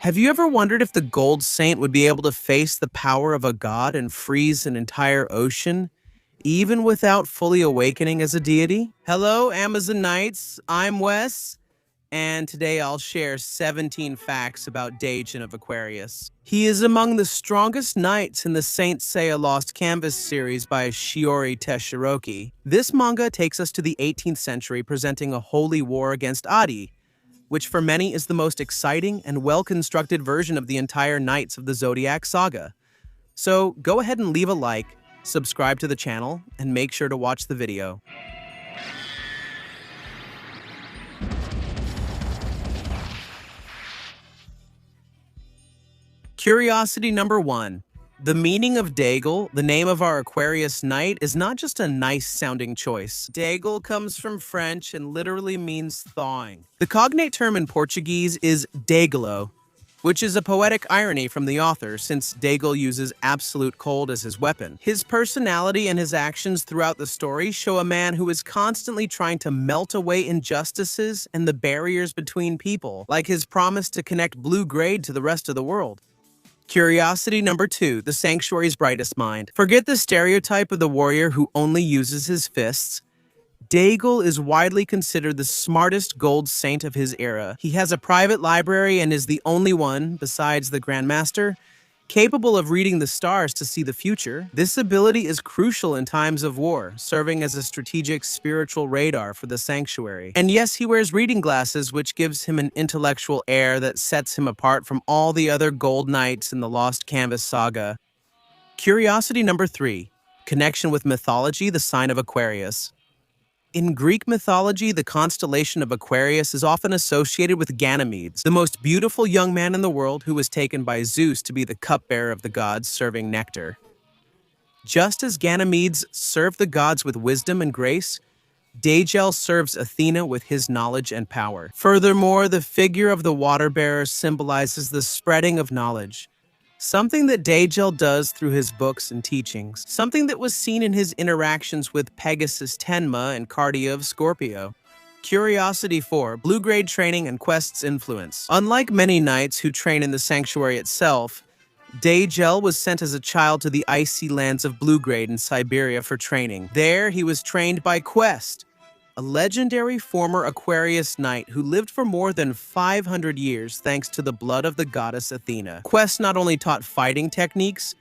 Have you ever wondered if the Gold Saint would be able to face the power of a god and freeze an entire ocean, even without fully awakening as a deity? Hello, Amazon Knights. I'm Wes, and today I'll share 17 facts about Dégel of Aquarius. He is among the strongest knights in the Saint Seiya Lost Canvas series by Shiori Teshiroki. This manga takes us to the 18th century, presenting a holy war against Adi, which for many is the most exciting and well-constructed version of the entire Knights of the Zodiac saga. So go ahead and leave a like, subscribe to the channel, and make sure to watch the video. Curiosity number 1. The meaning of Dégel, the name of our Aquarius knight, is not just a nice-sounding choice. Dégel comes from French and literally means thawing. The cognate term in Portuguese is dégelo, which is a poetic irony from the author since Dégel uses absolute cold as his weapon. His personality and his actions throughout the story show a man who is constantly trying to melt away injustices and the barriers between people, like his promise to connect Blue Grade to the rest of the world. Curiosity number 2, the Sanctuary's brightest mind. Forget the stereotype of the warrior who only uses his fists. Dégel is widely considered the smartest gold saint of his era. He has a private library and is the only one, besides the Grandmaster, capable of reading the stars to see the future. This ability is crucial in times of war, serving as a strategic spiritual radar for the Sanctuary. And yes, he wears reading glasses, which gives him an intellectual air that sets him apart from all the other gold knights in the Lost Canvas saga. Curiosity number 3. Connection with mythology, the sign of Aquarius. In Greek mythology, the constellation of Aquarius is often associated with Ganymedes, the most beautiful young man in the world who was taken by Zeus to be the cupbearer of the gods serving nectar. Just as Ganymedes served the gods with wisdom and grace, Dégel serves Athena with his knowledge and power. Furthermore, the figure of the water-bearer symbolizes the spreading of knowledge, something that Dégel does through his books and teachings, something that was seen in his interactions with Pegasus Tenma and Cardia of Scorpio. Curiosity 4. Blue Grade training and Quest's influence. Unlike many knights who train in the Sanctuary itself, Dégel was sent as a child to the icy lands of Blue Grade in Siberia for training. There, he was trained by Quest, a legendary former Aquarius knight who lived for more than 500 years thanks to the blood of the goddess Athena. Quest not only taught fighting techniques,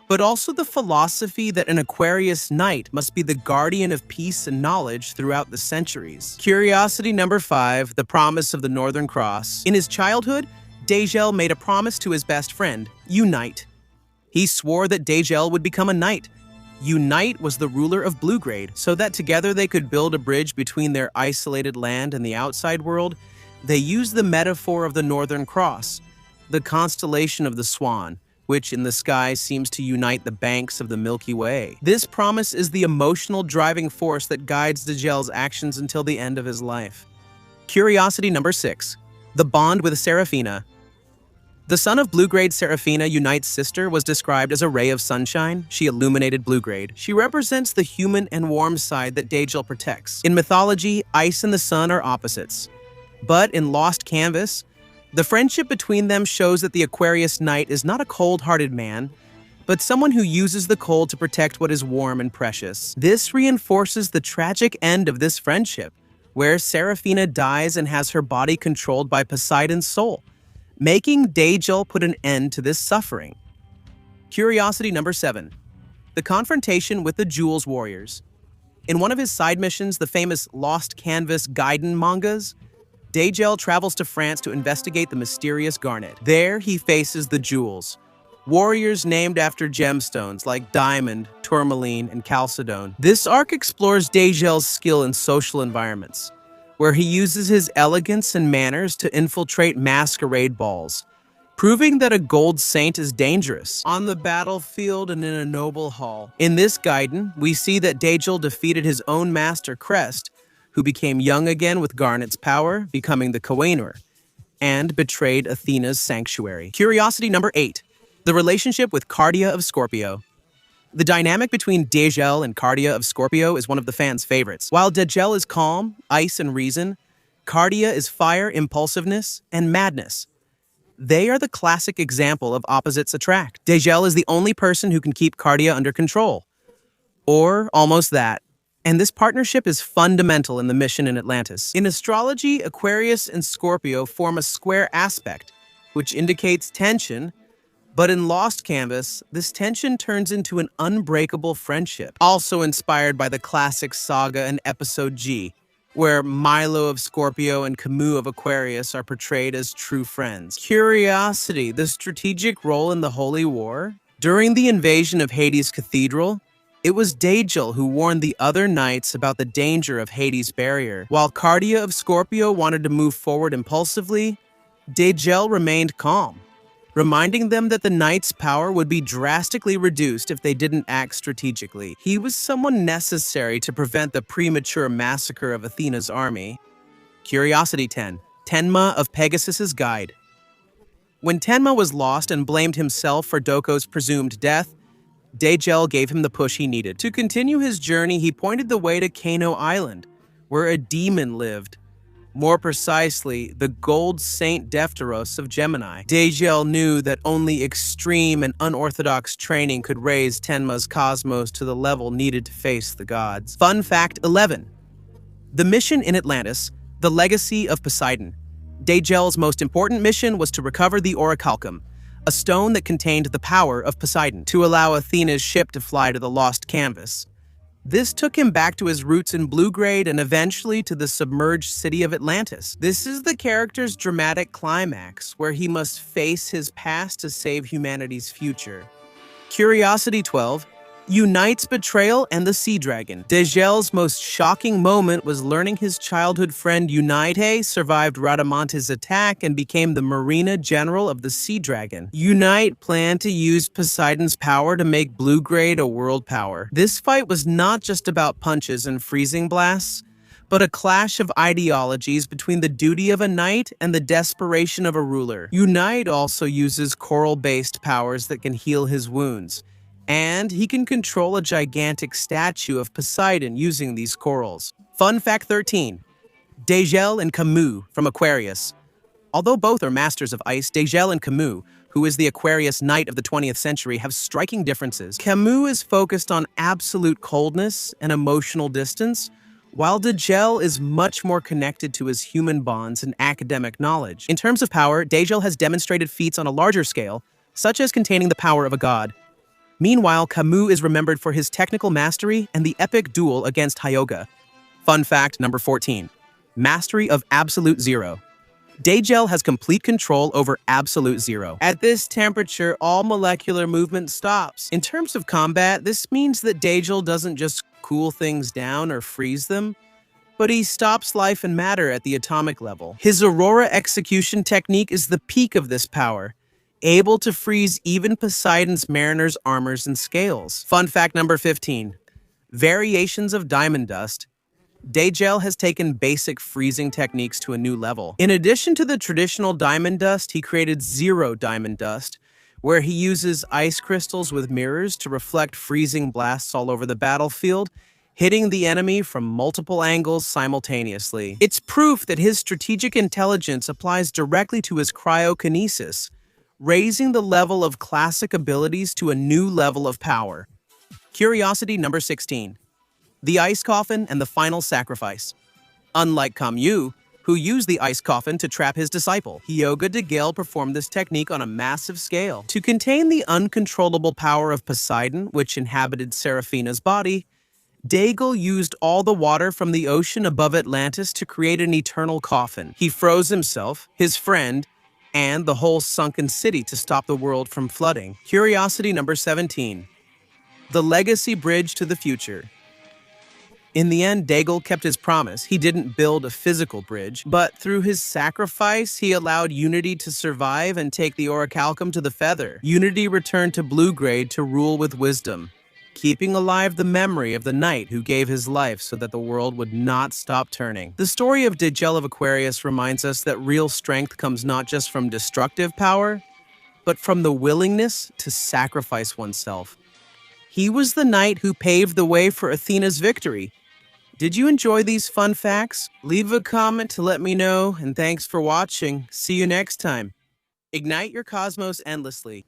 but also the philosophy that an Aquarius knight must be the guardian of peace and knowledge throughout the centuries. Curiosity number 5, the promise of the Northern Cross. In his childhood, Dégel made a promise to his best friend, Unite. He swore that Dégel would become a knight. Unite was the ruler of Blue Grade, so that together they could build a bridge between their isolated land and the outside world. They used the metaphor of the Northern Cross, the constellation of the Swan, which in the sky seems to unite the banks of the Milky Way. This promise is the emotional driving force that guides Dégel's actions until the end of his life. Curiosity number 6, the bond with Seraphina. The son of Blue Grade Seraphina, Unite's sister, was described as a ray of sunshine. She illuminated Blue Grade. She represents the human and warm side that Dégel protects. In mythology, ice and the sun are opposites. But in Lost Canvas, the friendship between them shows that the Aquarius knight is not a cold-hearted man, but someone who uses the cold to protect what is warm and precious. This reinforces the tragic end of this friendship, where Seraphina dies and has her body controlled by Poseidon's soul, making Dégel put an end to this suffering. Curiosity number 7. The confrontation with the Jewels Warriors. In one of his side missions, the famous Lost Canvas Gaiden mangas, Dégel travels to France to investigate the mysterious garnet. There, he faces the Jewels, warriors named after gemstones like diamond, tourmaline, and chalcedone. This arc explores Dégel's skill in social environments, where he uses his elegance and manners to infiltrate masquerade balls, proving that a gold saint is dangerous on the battlefield and in a noble hall. In this Gaiden, we see that Dégel defeated his own master Crest, who became young again with Garnet's power, becoming the Cohenor, and betrayed Athena's sanctuary. Curiosity number 8, the relationship with Cardia of Scorpio. The dynamic between Dégel and Cardia of Scorpio is one of the fans' favorites. While Dégel is calm, ice, and reason, Cardia is fire, impulsiveness, and madness. They are the classic example of opposites attract. Dégel is the only person who can keep Cardia under control. Or almost that. And this partnership is fundamental in the mission in Atlantis. In astrology, Aquarius and Scorpio form a square aspect, which indicates tension, but in Lost Canvas, this tension turns into an unbreakable friendship, also inspired by the classic saga in Episode G, where Milo of Scorpio and Camus of Aquarius are portrayed as true friends. Curiosity, the strategic role in the Holy War. During the invasion of Hades' cathedral, it was Dégel who warned the other knights about the danger of Hades' barrier. While Cardia of Scorpio wanted to move forward impulsively, Dégel remained calm, reminding them that the knights' power would be drastically reduced if they didn't act strategically. He was someone necessary to prevent the premature massacre of Athena's army. Curiosity 10. Tenma of Pegasus's Guide. When Tenma was lost and blamed himself for Doko's presumed death, Dégel gave him the push he needed. To continue his journey, he pointed the way to Kano Island, where a demon lived. More precisely, the Gold Saint Defteros of Gemini. Dégel knew that only extreme and unorthodox training could raise Tenma's cosmos to the level needed to face the gods. Fun fact 11. The mission in Atlantis, the legacy of Poseidon. Dégel's most important mission was to recover the Orichalcum, a stone that contained the power of Poseidon, to allow Athena's ship to fly to the Lost Canvas. This took him back to his roots in Bluegrade and eventually to the submerged city of Atlantis. This is the character's dramatic climax, where he must face his past to save humanity's future. Curiosity 12 unites Betrayal and the Sea Dragon. Dégel's most shocking moment was learning his childhood friend Unite survived Radamante's attack and became the Marina General of the Sea Dragon. Unite planned to use Poseidon's power to make Bluegrade a world power. This fight was not just about punches and freezing blasts, but a clash of ideologies between the duty of a knight and the desperation of a ruler. Unite also uses coral-based powers that can heal his wounds, and he can control a gigantic statue of Poseidon using these corals. Fun fact 13. Dégel and Camus from Aquarius. Although both are masters of ice, Dégel and Camus, who is the Aquarius knight of the 20th century, have striking differences. Camus is focused on absolute coldness and emotional distance, while Dégel is much more connected to his human bonds and academic knowledge. In terms of power, Dégel has demonstrated feats on a larger scale, such as containing the power of a god. Meanwhile, Camus is remembered for his technical mastery and the epic duel against Hyoga. Fun fact number 14. Mastery of Absolute Zero. Dégel has complete control over Absolute Zero. At this temperature, all molecular movement stops. In terms of combat, this means that Dégel doesn't just cool things down or freeze them, but he stops life and matter at the atomic level. His Aurora execution technique is the peak of this power, able to freeze even Poseidon's mariners' armors and scales. Fun fact number 15. Variations of diamond dust. Dégel has taken basic freezing techniques to a new level. In addition to the traditional diamond dust, he created Zero Diamond Dust, where he uses ice crystals with mirrors to reflect freezing blasts all over the battlefield, hitting the enemy from multiple angles simultaneously. It's proof that his strategic intelligence applies directly to his cryokinesis, raising the level of classic abilities to a new level of power. Curiosity number 16. The Ice Coffin and the Final Sacrifice. Unlike Camus, who used the ice coffin to trap his disciple, Hyoga Dégel performed this technique on a massive scale. To contain the uncontrollable power of Poseidon, which inhabited Seraphina's body, Dégel used all the water from the ocean above Atlantis to create an eternal coffin. He froze himself, his friend, and the whole sunken city to stop the world from flooding. Curiosity number 17. The Legacy Bridge to the Future. In the end, Dégel kept his promise. He didn't build a physical bridge, but through his sacrifice, he allowed Unity to survive and take the Orichalcum to the Feather. Unity returned to Bluegrade to rule with wisdom, keeping alive the memory of the knight who gave his life so that the world would not stop turning. The story of Dégel of Aquarius reminds us that real strength comes not just from destructive power, but from the willingness to sacrifice oneself. He was the knight who paved the way for Athena's victory. Did you enjoy these fun facts? Leave a comment to let me know, and thanks for watching. See you next time. Ignite your cosmos endlessly.